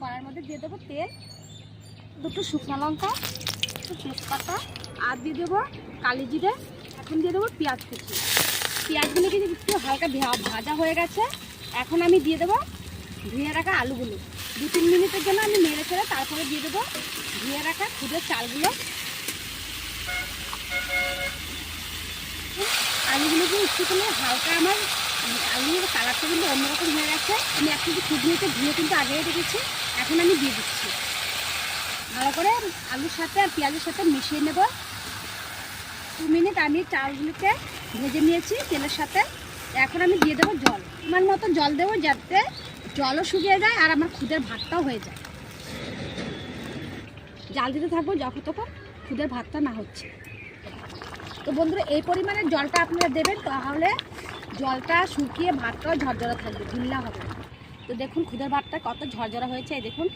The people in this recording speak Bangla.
কড়াইয়ের মধ্যে দিয়ে দেবো তেল, দুটো শুকনো লঙ্কা, একটু তেজপাতা, আর দিয়ে দেবো কালি জিরে। এখন দিয়ে দেবো পেঁয়াজ কুচি। পেঁয়াজগুলো কিন্তু একটু হালকা ভাজা হয়ে গেছে। এখন আমি দিয়ে দেবো ধুয়ে রাখা আলুগুলো। 2-3 মিনিটের জন্য আমি নেড়ে ছেড়ে তারপরে দিয়ে দেবো ধুয়ে রাখা খুদের চালগুলো। আলুগুলো কিন্তু একটুখানি হালকা আমার আলুর কালারটা কিন্তু অন্যরকম হয়ে গেছে। আমি একটু খুদ নিতে ধুয়ে কিন্তু আগেই রেখেছি। এখন আমি দিয়ে দিচ্ছি, ভালো করে আলুর সাথে আর পেঁয়াজের সাথে মিশিয়ে নেব। 2 মিনিট আমি চালগুলোকে ভেজে নিয়েছি তেলের সাথে। এখন আমি দিয়ে দেবো জল, আমার মতো জল দেবো যাতে জলও শুকিয়ে যায় আর আমার খুদের ভাতটাও হয়ে যায়। জাল দিতে থাকবো যতক্ষণ খুদের ভাতটা না হচ্ছে। তো বন্ধুরা এই পরিমাণে জলটা আপনারা দেবেন, তাহলে জলটা শুকিয়ে ভাতটাও ঝরঝরা থাকবে, ঢিল্লা হবে। তো দেখুন খুদের ভাতটা কত ঝরঝরা হয়েছে, এই দেখুন।